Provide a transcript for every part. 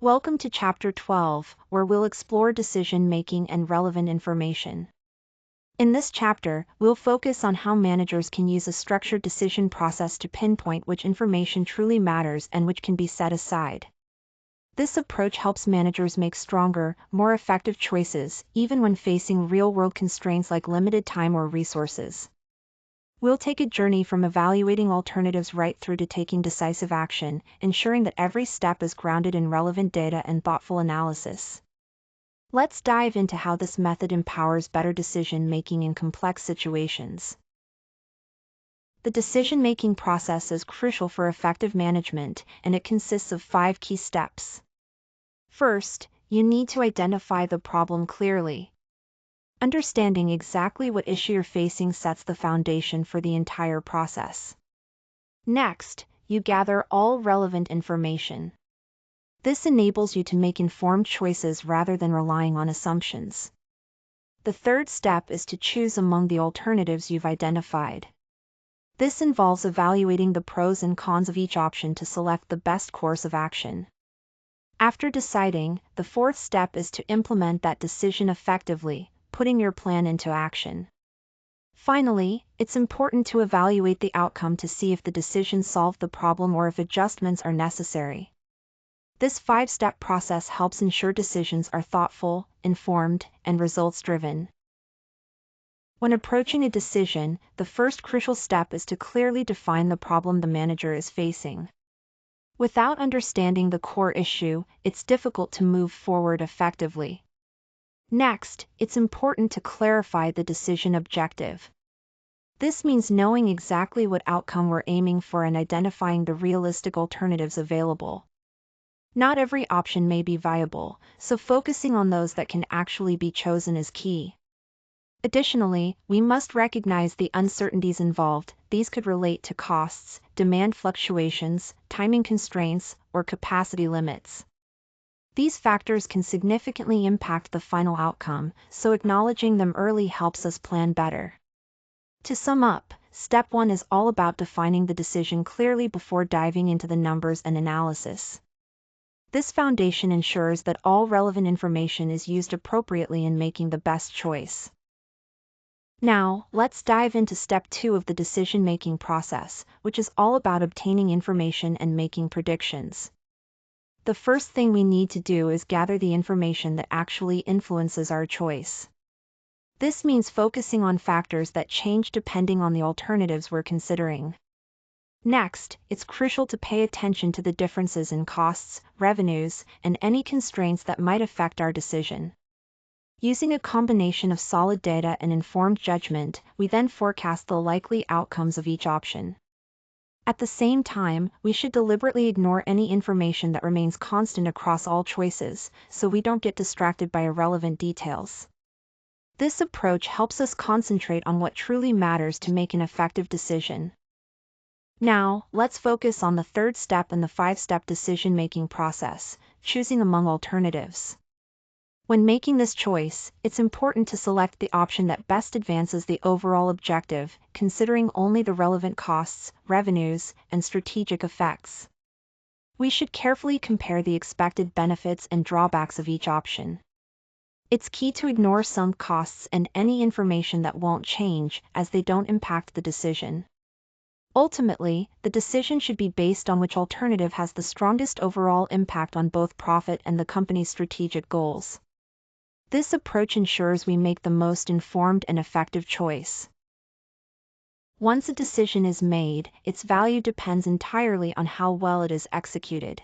Welcome to Chapter 12, where we'll explore decision-making and relevant information. In this chapter, we'll focus on how managers can use a structured decision process to pinpoint which information truly matters and which can be set aside. This approach helps managers make stronger, more effective choices, even when facing real-world constraints like limited time or resources. We'll take a journey from evaluating alternatives right through to taking decisive action, ensuring that every step is grounded in relevant data and thoughtful analysis. Let's dive into how this method empowers better decision-making in complex situations. The decision-making process is crucial for effective management, and it consists of 5 key steps. First, you need to identify the problem clearly. Understanding exactly what issue you're facing sets the foundation for the entire process. Next, you gather all relevant information. This enables you to make informed choices rather than relying on assumptions. The third step is to choose among the alternatives you've identified. This involves evaluating the pros and cons of each option to select the best course of action. After deciding, the fourth step is to implement that decision effectively, putting your plan into action. Finally, it's important to evaluate the outcome to see if the decision solved the problem or if adjustments are necessary. This 5-step process helps ensure decisions are thoughtful, informed, and results-driven. When approaching a decision, the first crucial step is to clearly define the problem the manager is facing. Without understanding the core issue, it's difficult to move forward effectively. Next, it's important to clarify the decision objective. This means knowing exactly what outcome we're aiming for and identifying the realistic alternatives available. Not every option may be viable, so focusing on those that can actually be chosen is key. Additionally, we must recognize the uncertainties involved. These could relate to costs, demand fluctuations, timing constraints, or capacity limits. These factors can significantly impact the final outcome, so acknowledging them early helps us plan better. To sum up, step 1 is all about defining the decision clearly before diving into the numbers and analysis. This foundation ensures that all relevant information is used appropriately in making the best choice. Now, let's dive into step 2 of the decision-making process, which is all about obtaining information and making predictions. The first thing we need to do is gather the information that actually influences our choice. This means focusing on factors that change depending on the alternatives we're considering. Next, it's crucial to pay attention to the differences in costs, revenues, and any constraints that might affect our decision. Using a combination of solid data and informed judgment, we then forecast the likely outcomes of each option. At the same time, we should deliberately ignore any information that remains constant across all choices, so we don't get distracted by irrelevant details. This approach helps us concentrate on what truly matters to make an effective decision. Now, let's focus on the third step in the 5-step decision-making process, choosing among alternatives. When making this choice, it's important to select the option that best advances the overall objective, considering only the relevant costs, revenues, and strategic effects. We should carefully compare the expected benefits and drawbacks of each option. It's key to ignore sunk costs and any information that won't change, as they don't impact the decision. Ultimately, the decision should be based on which alternative has the strongest overall impact on both profit and the company's strategic goals. This approach ensures we make the most informed and effective choice. Once a decision is made, its value depends entirely on how well it is executed.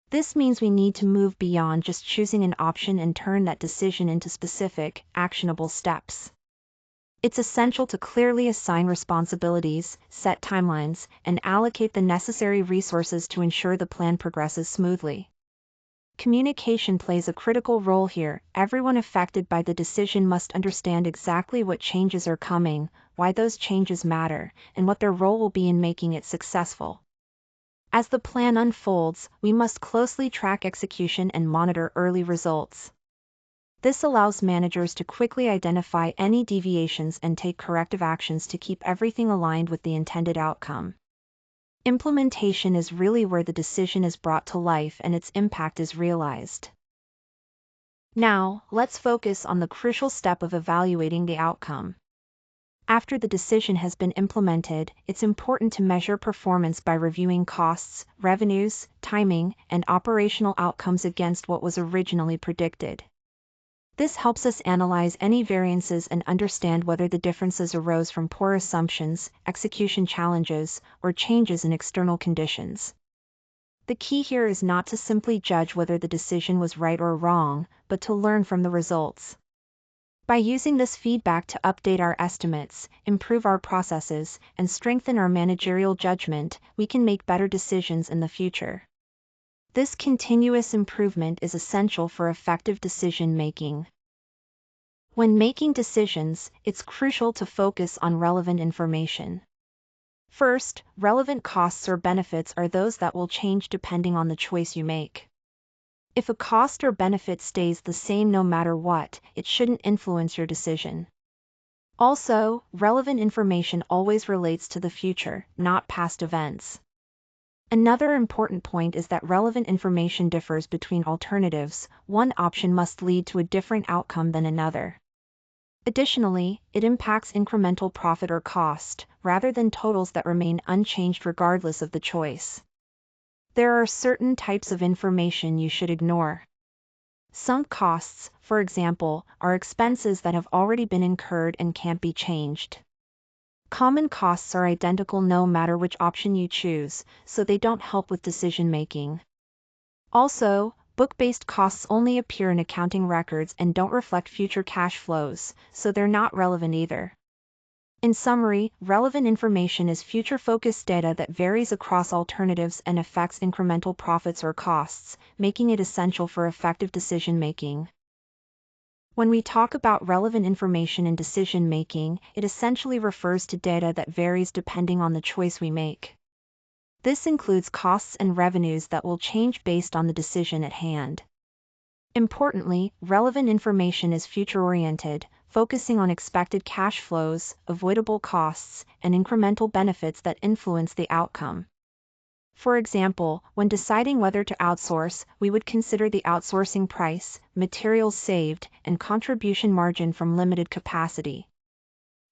This means we need to move beyond just choosing an option and turn that decision into specific, actionable steps. It's essential to clearly assign responsibilities, set timelines, and allocate the necessary resources to ensure the plan progresses smoothly. Communication plays a critical role here. Everyone affected by the decision must understand exactly what changes are coming, why those changes matter, and what their role will be in making it successful. As the plan unfolds, we must closely track execution and monitor early results. This allows managers to quickly identify any deviations and take corrective actions to keep everything aligned with the intended outcome. Implementation is really where the decision is brought to life and its impact is realized. Now, let's focus on the crucial step of evaluating the outcome. After the decision has been implemented, it's important to measure performance by reviewing costs, revenues, timing, and operational outcomes against what was originally predicted. This helps us analyze any variances and understand whether the differences arose from poor assumptions, execution challenges, or changes in external conditions. The key here is not to simply judge whether the decision was right or wrong, but to learn from the results. By using this feedback to update our estimates, improve our processes, and strengthen our managerial judgment, we can make better decisions in the future. This continuous improvement is essential for effective decision-making. When making decisions, it's crucial to focus on relevant information. First, relevant costs or benefits are those that will change depending on the choice you make. If a cost or benefit stays the same no matter what, it shouldn't influence your decision. Also, relevant information always relates to the future, not past events. Another important point is that relevant information differs between alternatives. One option must lead to a different outcome than another. Additionally, it impacts incremental profit or cost, rather than totals that remain unchanged regardless of the choice. There are certain types of information you should ignore. Sunk costs, for example, are expenses that have already been incurred and can't be changed. Common costs are identical no matter which option you choose, so they don't help with decision-making. Also, book-based costs only appear in accounting records and don't reflect future cash flows, so they're not relevant either. In summary, relevant information is future-focused data that varies across alternatives and affects incremental profits or costs, making it essential for effective decision-making. When we talk about relevant information in decision-making, it essentially refers to data that varies depending on the choice we make. This includes costs and revenues that will change based on the decision at hand. Importantly, relevant information is future-oriented, focusing on expected cash flows, avoidable costs, and incremental benefits that influence the outcome. For example, when deciding whether to outsource, we would consider the outsourcing price, materials saved, and contribution margin from limited capacity.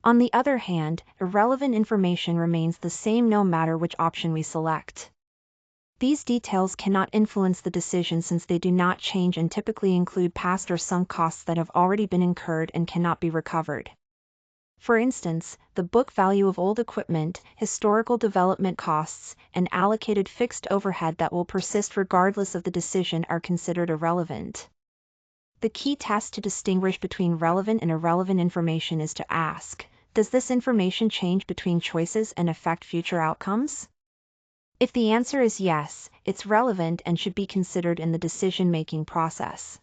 On the other hand, irrelevant information remains the same no matter which option we select. These details cannot influence the decision since they do not change and typically include past or sunk costs that have already been incurred and cannot be recovered. For instance, the book value of old equipment, historical development costs, and allocated fixed overhead that will persist regardless of the decision are considered irrelevant. The key test to distinguish between relevant and irrelevant information is to ask, does this information change between choices and affect future outcomes? If the answer is yes, it's relevant and should be considered in the decision-making process.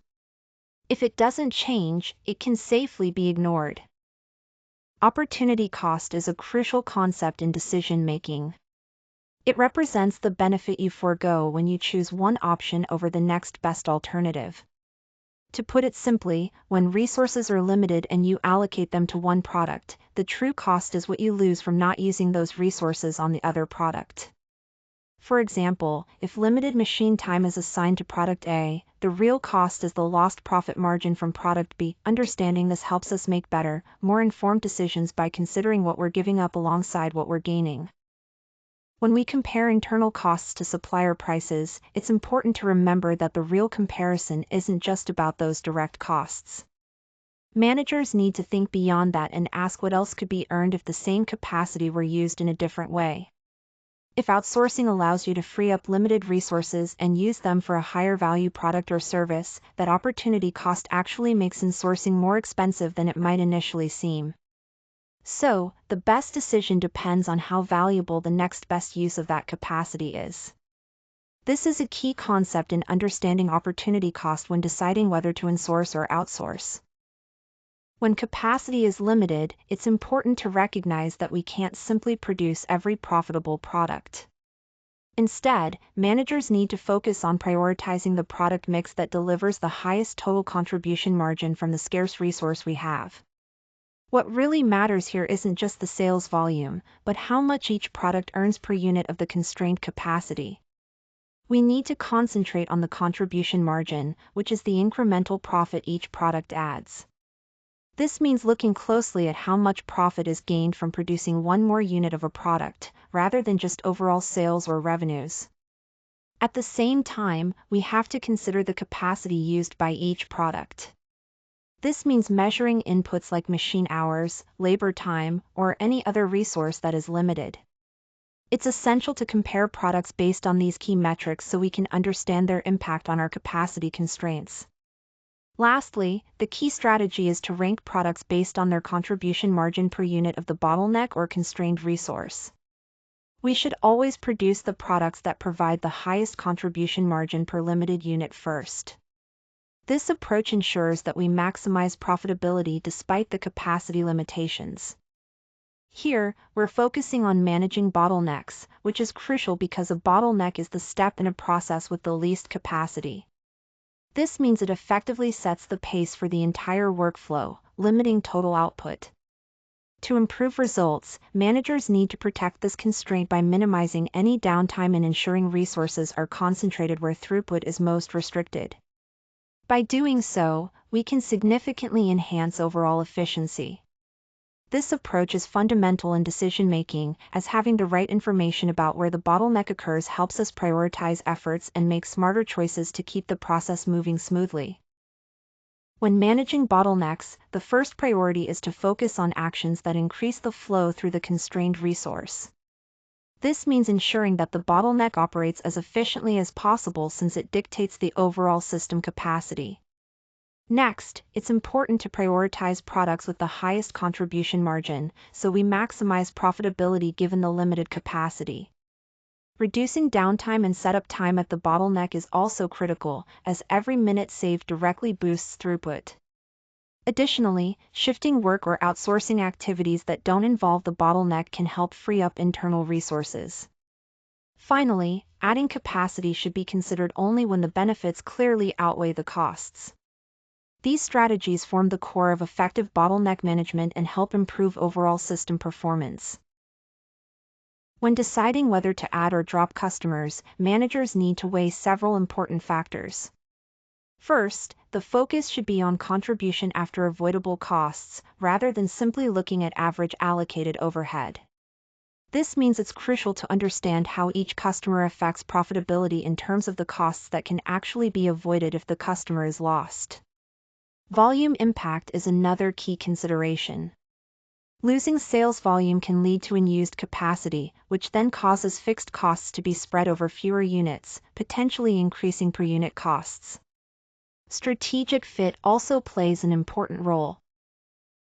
If it doesn't change, it can safely be ignored. Opportunity cost is a crucial concept in decision-making. It represents the benefit you forego when you choose one option over the next best alternative. To put it simply, when resources are limited and you allocate them to one product, the true cost is what you lose from not using those resources on the other product. For example, if limited machine time is assigned to product A, the real cost is the lost profit margin from product B. Understanding this helps us make better, more informed decisions by considering what we're giving up alongside what we're gaining. When we compare internal costs to supplier prices, it's important to remember that the real comparison isn't just about those direct costs. Managers need to think beyond that and ask what else could be earned if the same capacity were used in a different way. If outsourcing allows you to free up limited resources and use them for a higher value product or service, that opportunity cost actually makes insourcing more expensive than it might initially seem. So, the best decision depends on how valuable the next best use of that capacity is. This is a key concept in understanding opportunity cost when deciding whether to insource or outsource. When capacity is limited, it's important to recognize that we can't simply produce every profitable product. Instead, managers need to focus on prioritizing the product mix that delivers the highest total contribution margin from the scarce resource we have. What really matters here isn't just the sales volume, but how much each product earns per unit of the constrained capacity. We need to concentrate on the contribution margin, which is the incremental profit each product adds. This means looking closely at how much profit is gained from producing one more unit of a product, rather than just overall sales or revenues. At the same time, we have to consider the capacity used by each product. This means measuring inputs like machine hours, labor time, or any other resource that is limited. It's essential to compare products based on these key metrics so we can understand their impact on our capacity constraints. Lastly, the key strategy is to rank products based on their contribution margin per unit of the bottleneck or constrained resource. We should always produce the products that provide the highest contribution margin per limited unit first. This approach ensures that we maximize profitability despite the capacity limitations. Here, we're focusing on managing bottlenecks, which is crucial because a bottleneck is the step in a process with the least capacity. This means it effectively sets the pace for the entire workflow, limiting total output. To improve results, managers need to protect this constraint by minimizing any downtime and ensuring resources are concentrated where throughput is most restricted. By doing so, we can significantly enhance overall efficiency. This approach is fundamental in decision-making, as having the right information about where the bottleneck occurs helps us prioritize efforts and make smarter choices to keep the process moving smoothly. When managing bottlenecks, the first priority is to focus on actions that increase the flow through the constrained resource. This means ensuring that the bottleneck operates as efficiently as possible since it dictates the overall system capacity. Next, it's important to prioritize products with the highest contribution margin, so we maximize profitability given the limited capacity. Reducing downtime and setup time at the bottleneck is also critical, as every minute saved directly boosts throughput. Additionally, shifting work or outsourcing activities that don't involve the bottleneck can help free up internal resources. Finally, adding capacity should be considered only when the benefits clearly outweigh the costs. These strategies form the core of effective bottleneck management and help improve overall system performance. When deciding whether to add or drop customers, managers need to weigh several important factors. First, the focus should be on contribution after avoidable costs, rather than simply looking at average allocated overhead. This means it's crucial to understand how each customer affects profitability in terms of the costs that can actually be avoided if the customer is lost. Volume impact is another key consideration. Losing sales volume can lead to unused capacity, which then causes fixed costs to be spread over fewer units, potentially increasing per unit costs. Strategic fit also plays an important role.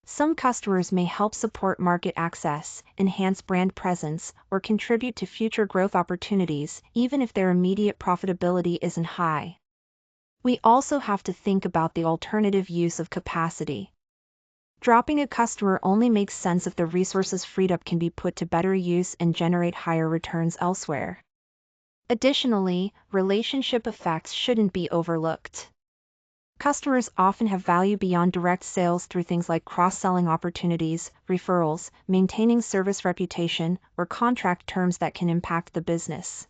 Some customers may help support market access, enhance brand presence, or contribute to future growth opportunities, even if their immediate profitability isn't high. We also have to think about the alternative use of capacity. Dropping a customer only makes sense if the resources freed up can be put to better use and generate higher returns elsewhere. Additionally, relationship effects shouldn't be overlooked. Customers often have value beyond direct sales through things like cross-selling opportunities, referrals, maintaining service reputation, or contract terms that can impact the business.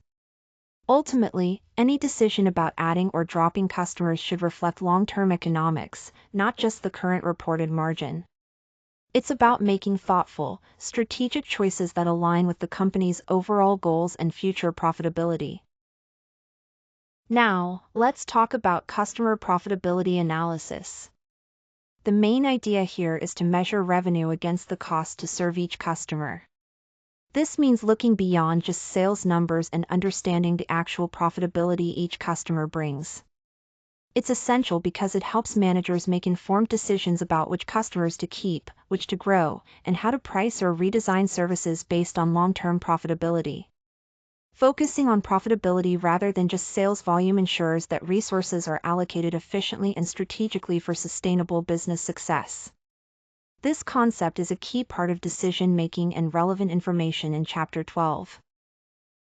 Ultimately, any decision about adding or dropping customers should reflect long-term economics, not just the current reported margin. It's about making thoughtful, strategic choices that align with the company's overall goals and future profitability. Now, let's talk about customer profitability analysis. The main idea here is to measure revenue against the cost to serve each customer. This means looking beyond just sales numbers and understanding the actual profitability each customer brings. It's essential because it helps managers make informed decisions about which customers to keep, which to grow, and how to price or redesign services based on long-term profitability. Focusing on profitability rather than just sales volume ensures that resources are allocated efficiently and strategically for sustainable business success. This concept is a key part of decision-making and relevant information in Chapter 12.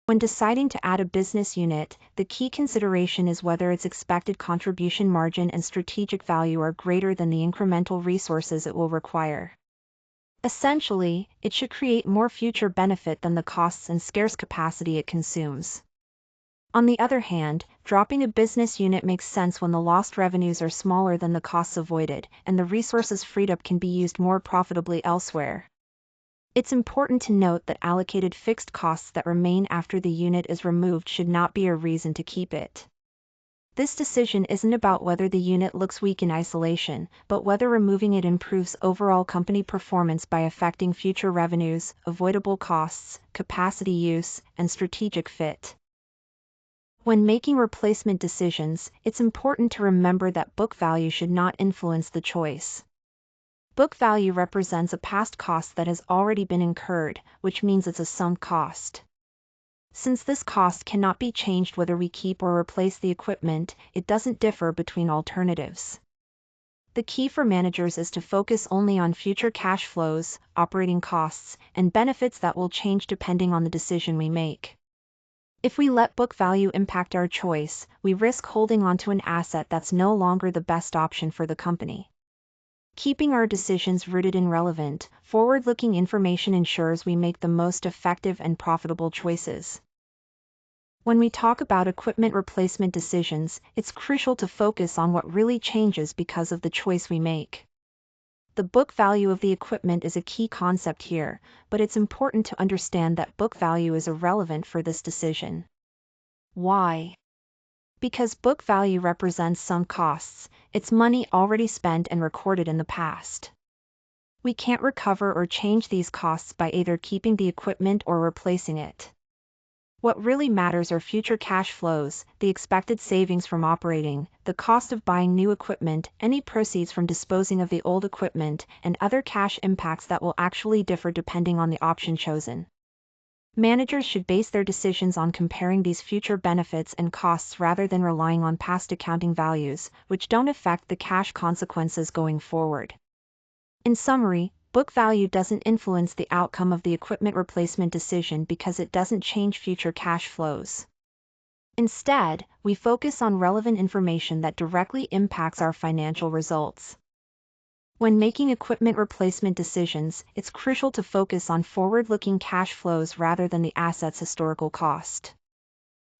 When deciding to add a business unit, the key consideration is whether its expected contribution margin and strategic value are greater than the incremental resources it will require. Essentially, it should create more future benefit than the costs and scarce capacity it consumes. On the other hand, dropping a business unit makes sense when the lost revenues are smaller than the costs avoided, and the resources freed up can be used more profitably elsewhere. It's important to note that allocated fixed costs that remain after the unit is removed should not be a reason to keep it. This decision isn't about whether the unit looks weak in isolation, but whether removing it improves overall company performance by affecting future revenues, avoidable costs, capacity use, and strategic fit. When making replacement decisions, it's important to remember that book value should not influence the choice. Book value represents a past cost that has already been incurred, which means it's a sunk cost. Since this cost cannot be changed whether we keep or replace the equipment, it doesn't differ between alternatives. The key for managers is to focus only on future cash flows, operating costs, and benefits that will change depending on the decision we make. If we let book value impact our choice, we risk holding onto an asset that's no longer the best option for the company. Keeping our decisions rooted in relevant, forward-looking information ensures we make the most effective and profitable choices. When we talk about equipment replacement decisions, it's crucial to focus on what really changes because of the choice we make. The book value of the equipment is a key concept here, but it's important to understand that book value is irrelevant for this decision. Why? Because book value represents sunk costs, it's money already spent and recorded in the past. We can't recover or change these costs by either keeping the equipment or replacing it. What really matters are future cash flows, the expected savings from operating, the cost of buying new equipment, any proceeds from disposing of the old equipment, and other cash impacts that will actually differ depending on the option chosen. Managers should base their decisions on comparing these future benefits and costs rather than relying on past accounting values, which don't affect the cash consequences going forward. In summary, book value doesn't influence the outcome of the equipment replacement decision because it doesn't change future cash flows. Instead, we focus on relevant information that directly impacts our financial results. When making equipment replacement decisions, it's crucial to focus on forward-looking cash flows rather than the asset's historical cost.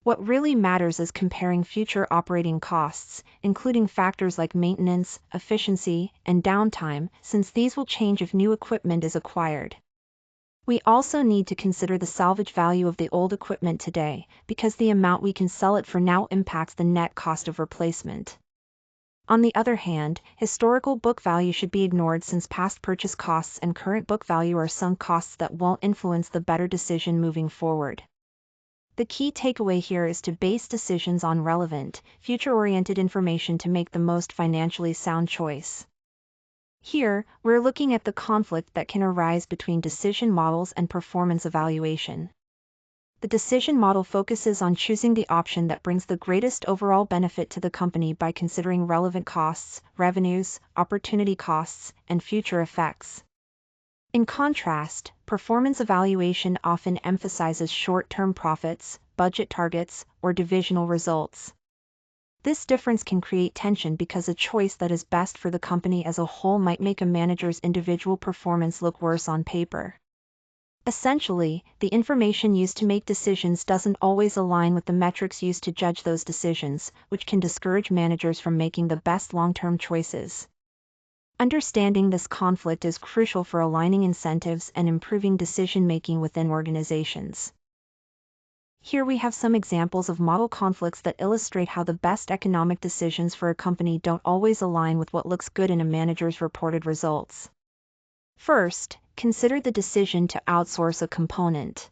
What really matters is comparing future operating costs, including factors like maintenance, efficiency, and downtime, since these will change if new equipment is acquired. We also need to consider the salvage value of the old equipment today, because the amount we can sell it for now impacts the net cost of replacement. On the other hand, historical book value should be ignored since past purchase costs and current book value are sunk costs that won't influence the better decision moving forward. The key takeaway here is to base decisions on relevant, future-oriented information to make the most financially sound choice. Here, we're looking at the conflict that can arise between decision models and performance evaluation. The decision model focuses on choosing the option that brings the greatest overall benefit to the company by considering relevant costs, revenues, opportunity costs, and future effects. In contrast, performance evaluation often emphasizes short-term profits, budget targets, or divisional results. This difference can create tension because a choice that is best for the company as a whole might make a manager's individual performance look worse on paper. Essentially, the information used to make decisions doesn't always align with the metrics used to judge those decisions, which can discourage managers from making the best long-term choices. Understanding this conflict is crucial for aligning incentives and improving decision-making within organizations. Here we have some examples of model conflicts that illustrate how the best economic decisions for a company don't always align with what looks good in a manager's reported results. First, consider the decision to outsource a component.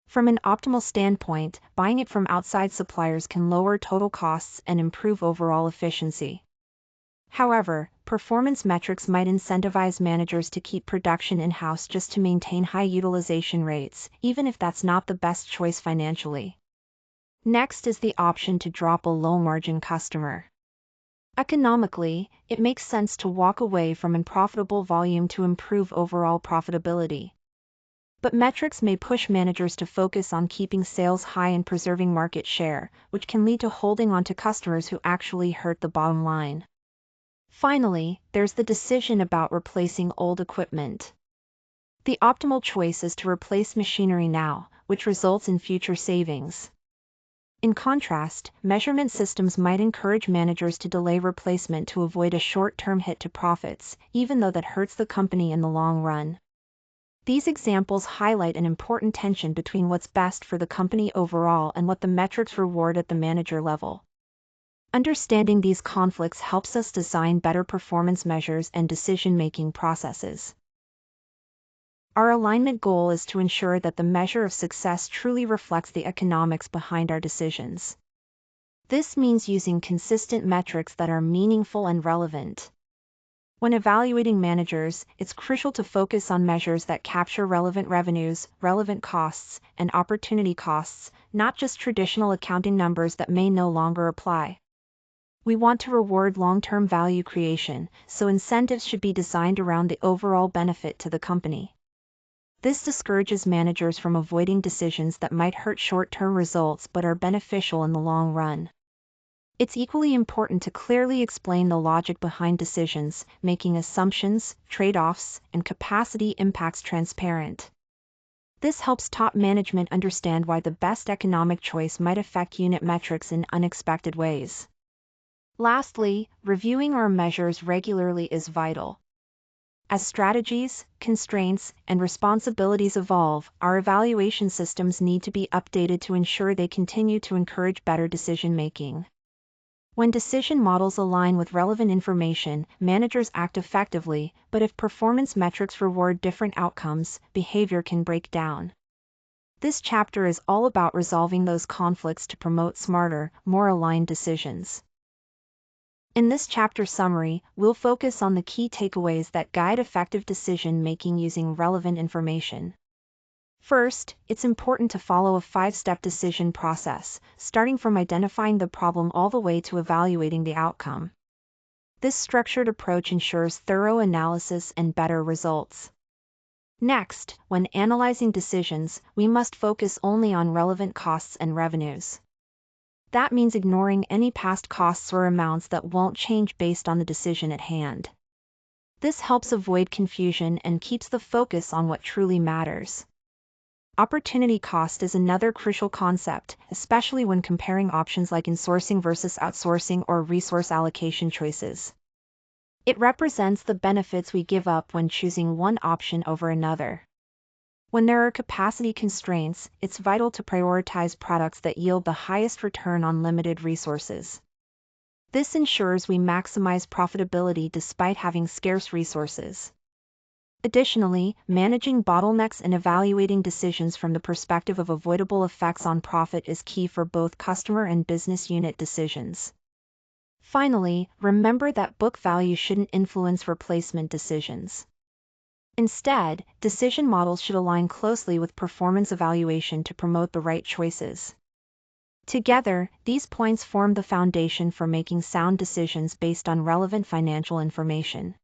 From an optimal standpoint, buying it from outside suppliers can lower total costs and improve overall efficiency. However, performance metrics might incentivize managers to keep production in-house just to maintain high utilization rates, even if that's not the best choice financially. Next is the option to drop a low-margin customer. Economically, it makes sense to walk away from unprofitable volume to improve overall profitability. But metrics may push managers to focus on keeping sales high and preserving market share, which can lead to holding on to customers who actually hurt the bottom line. Finally, there's the decision about replacing old equipment. The optimal choice is to replace machinery now, which results in future savings. In contrast, measurement systems might encourage managers to delay replacement to avoid a short-term hit to profits, even though that hurts the company in the long run. These examples highlight an important tension between what's best for the company overall and what the metrics reward at the manager level. Understanding these conflicts helps us design better performance measures and decision-making processes. Our alignment goal is to ensure that the measure of success truly reflects the economics behind our decisions. This means using consistent metrics that are meaningful and relevant. When evaluating managers, it's crucial to focus on measures that capture relevant revenues, relevant costs, and opportunity costs, not just traditional accounting numbers that may no longer apply. We want to reward long-term value creation, so incentives should be designed around the overall benefit to the company. This discourages managers from avoiding decisions that might hurt short-term results but are beneficial in the long run. It's equally important to clearly explain the logic behind decisions, making assumptions, trade-offs, and capacity impacts transparent. This helps top management understand why the best economic choice might affect unit metrics in unexpected ways. Lastly, reviewing our measures regularly is vital. As strategies, constraints, and responsibilities evolve, our evaluation systems need to be updated to ensure they continue to encourage better decision-making. When decision models align with relevant information, managers act effectively, but if performance metrics reward different outcomes, behavior can break down. This chapter is all about resolving those conflicts to promote smarter, more aligned decisions. In this chapter summary, we'll focus on the key takeaways that guide effective decision-making using relevant information. First, it's important to follow a 5-step decision process, starting from identifying the problem all the way to evaluating the outcome. This structured approach ensures thorough analysis and better results. Next, when analyzing decisions, we must focus only on relevant costs and revenues. That means ignoring any past costs or amounts that won't change based on the decision at hand. This helps avoid confusion and keeps the focus on what truly matters. Opportunity cost is another crucial concept, especially when comparing options like insourcing versus outsourcing or resource allocation choices. It represents the benefits we give up when choosing one option over another. When there are capacity constraints, it's vital to prioritize products that yield the highest return on limited resources. This ensures we maximize profitability despite having scarce resources. Additionally, managing bottlenecks and evaluating decisions from the perspective of avoidable effects on profit is key for both customer and business unit decisions. Finally, remember that book value shouldn't influence replacement decisions. Instead, decision models should align closely with performance evaluation to promote the right choices. Together, these points form the foundation for making sound decisions based on relevant financial information.